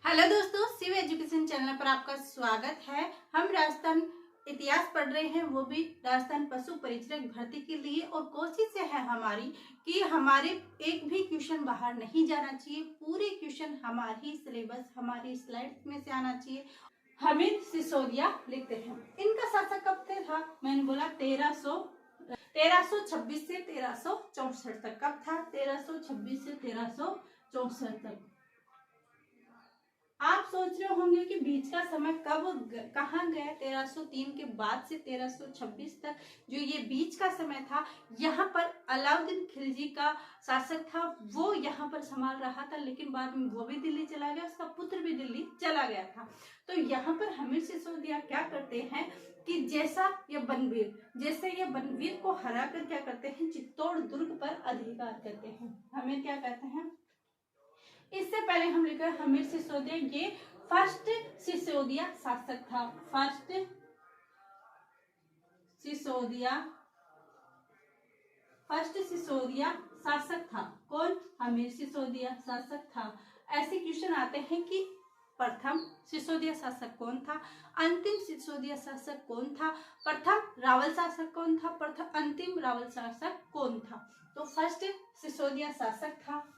Hello दोस्तों, Shiv education channel पर आपका स्वागत है। हम राजस्थान इतिहास पढ़ रहे हैं, वो भी राजस्थान पशु परिचारक भर्ती के लिए। और कोशिश है हमारी कि हमारे एक भी क्वेश्चन बाहर नहीं जाना चाहिए। पूरे क्वेश्चन हमारी सिलेबस हमारी स्लाइड्स में से आना चाहिए। हमीद सिसोदिया लिखते हैं। इनका शासक कब था? मैंने बोला 1326 से 1364 तक। कब था? 1326 से 1364 तक। आप सोच रहे होंगे कि बीच का समय कहाँ गया? 1303 के बाद से 1326 तक जो ये बीच का समय था, यहाँ पर अलाउद्दीन खिलजी का शासक था, वो यहाँ पर संभाल रहा था। लेकिन बाद में वो भी दिल्ली चला गया, उसका पुत्र भी दिल्ली चला गया था। तो यहाँ पर हमीर सिसोदिया क्या करते हैं कि जैसे ये बनवीर को हराकर क्या करते हैं, चित्तौड़ दुर्ग पर अधिकार करते हैं। हमें क्या कहते हैं? इससे पहले हम लिखा हमीर सिसोदिया, ये फर्स्ट सिसोदिया शासक था। फर्स्ट सिसोदिया शासक था। कौन? हमीर सिसोदिया शासक था। ऐसे क्वेश्चन आते हैं कि प्रथम सिसोदिया शासक कौन था, अंतिम सिसोदिया शासक कौन था, प्रथम रावल शासक कौन था, अंतिम रावल शासक कौन था। तो फर्स्ट सिसोदिया शासक था।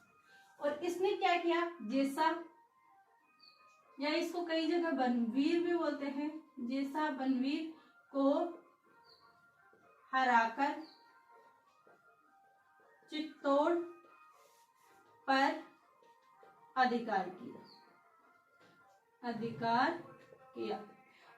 और इसने क्या किया? जैसा, या इसको कई जगह बनवीर भी बोलते हैं, जैसा बनवीर को हराकर चित्तौड़ पर अधिकार किया।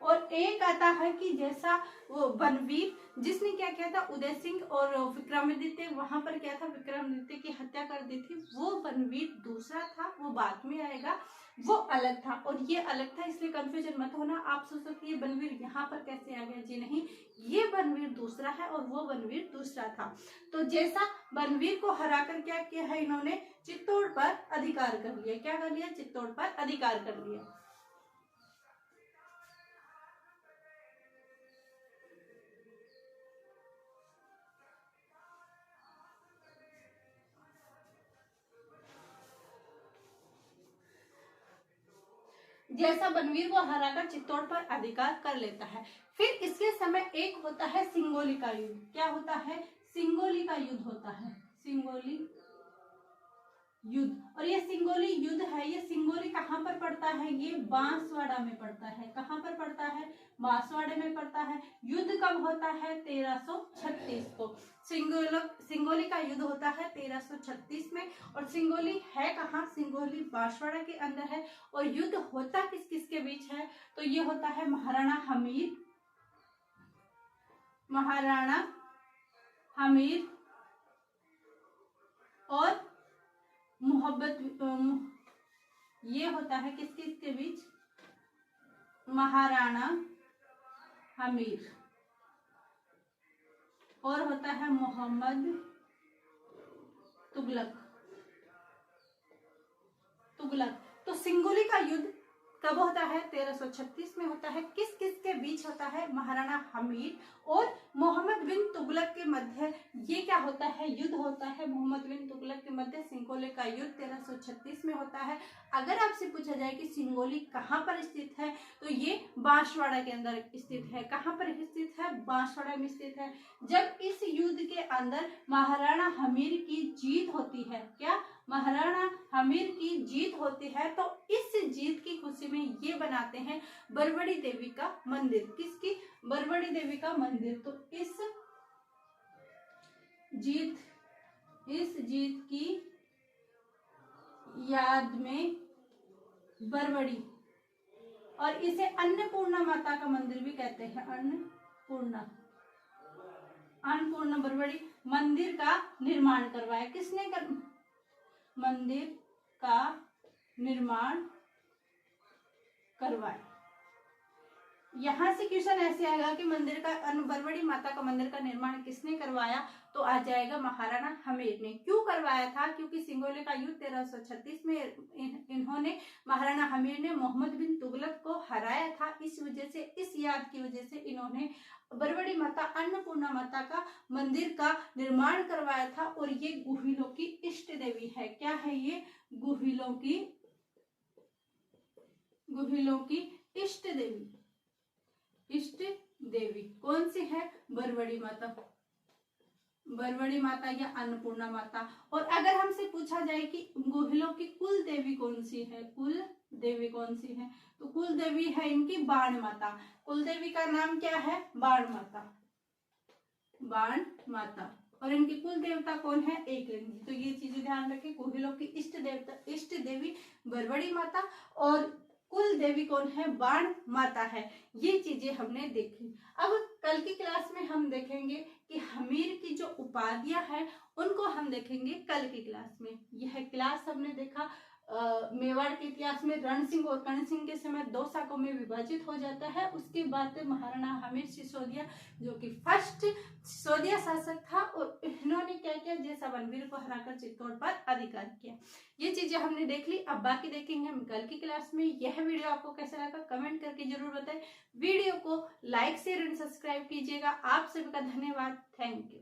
और एक आता है कि जैसा वो बनवीर, जिसने क्या किया था, उदय सिंह और विक्रमादित्य, वहां पर क्या था, विक्रमादित्य की हत्या कर दी थी। वो बनवीर दूसरा था, वो बाद में आएगा, वो अलग था और ये अलग था। इसलिए कंफ्यूजन मत होना। आप सोच सकते हैं ये बनवीर यहाँ पर कैसे आ गया? जी नहीं, ये बनवीर दूसरा है और वो बनवीर दूसरा था। तो जैसा बनवीर को हराकर क्या किया है इन्होंने? चित्तौड़ पर अधिकार कर लिया। क्या कर लिया? चित्तौड़ पर अधिकार कर लिया। जैसा बनवीर को हराकर चित्तौड़ पर अधिकार कर लेता है। फिर इसके समय एक होता है सिंगोली का युद्ध। क्या होता है? सिंगोली का युद्ध होता है। सिंगोली युद्ध। और ये सिंगोली युद्ध है, ये सिंगोली कहाँ पर पड़ता है? ये बांसवाड़ा में पड़ता है। कहाँ पर पड़ता है? बांसवाड़े में पड़ता है। युद्ध कब होता है? 1336 को। सिंगोली का युद्ध होता है 1336 में। और सिंगोली है कहाँ? सिंगोली बांसवाड़ा के अंदर है। और युद्ध होता किस किस के बीच है? तो ये होता है महाराणा हमीर और ये होता है किस किस के बीच? महाराणा हमीर और होता है मोहम्मद तुगलक। तो सिंगोली का युद्ध कब होता है? 1336 में होता है। किस किस के बीच होता है? महाराणा हमीर और मोहम्मद बिन तुगलक के मध्य ये क्या होता है? युद्ध होता है मोहम्मद बिन तुगलक के मध्य। सिंगोली का युद्ध 1336 में होता है। अगर आपसे पूछा जाए कि सिंगोली कहाँ पर स्थित है, तो ये बांसवाड़ा के अंदर स्थित है। कहाँ पर स्थित है? बांसवाड़ा में स्थित है। जब इस युद्ध के अंदर महाराणा हमीर की जीत होती है, क्या? महाराणा हमीर की जीत होती है, तो इस जीत की खुशी में ये बनाते हैं बरबड़ी देवी का मंदिर। किसकी? बरबड़ी देवी का मंदिर। तो इस जीत की याद में बरबड़ी, और इसे अन्नपूर्णा माता का मंदिर भी कहते हैं। अन्नपूर्णा बरबड़ी मंदिर का निर्माण करवाया। किसने मंदिर का निर्माण करवाया। यहां से क्वेश्चन ऐसे आएगा कि मंदिर का बरबड़ी माता का मंदिर का निर्माण किसने करवाया? तो आ जाएगा महाराणा हमीर ने। क्यों करवाया था? क्योंकि सिंगोली का युद्ध 1336 में इन्होंने, महाराणा हमीर ने मोहम्मद बिन तुगलक को हराया था। इस वजह से, इस याद की वजह से इन्होंने बरबड़ी माता, अन्नपूर्णा माता का मंदिर का निर्माण करवाया था। और ये गुहिलों की इष्ट देवी है। क्या है ये? गुहिलों की गुहिलों की इष्ट देवी, इष्ट देवी कौन सी है? बरवड़ी माता, बरवड़ी माता या अन्नपूर्णा माता। और अगर हमसे पूछा जाए कि गुहिलों की कुल देवी कौन सी है, कुल देवी कौन सी है, तो कुल देवी है इनकी बाण माता। कुल देवी का नाम क्या है? बाण माता, बाण माता। और इनकी कुल देवता कौन है? एकलिंगी। तो ये चीजें ध्यान रखें, गुहिलों की इष्ट देवता, इष्ट देवी बरवड़ी माता और कुल देवी कौन है? बाण माता है। ये चीजें हमने देखी। अब कल की क्लास में हम देखेंगे कि हमीर की जो उपाधियां हैं उनको हम देखेंगे कल की क्लास में। यह क्लास हमने देखा मेवाड़ के इतिहास में रण सिंह और कर्ण सिंह के समय 2 शाखाओं में विभाजित हो जाता है। उसके बाद महाराणा हमीर सिसोदिया जो कि फर्स्ट सिसोदिया शासक था, और इन्होंने क्या किया? जैसलमेर को हराकर चित्तौड़ पर अधिकार किया। ये चीजें हमने देख ली। अब बाकी देखेंगे हम कल की क्लास में। यह वीडियो आपको कैसा लगा कमेंट करके जरूर बताएं। वीडियो को लाइक शेयर एंड सब्सक्राइब कीजिएगा। आप सभी का धन्यवाद। Thank you.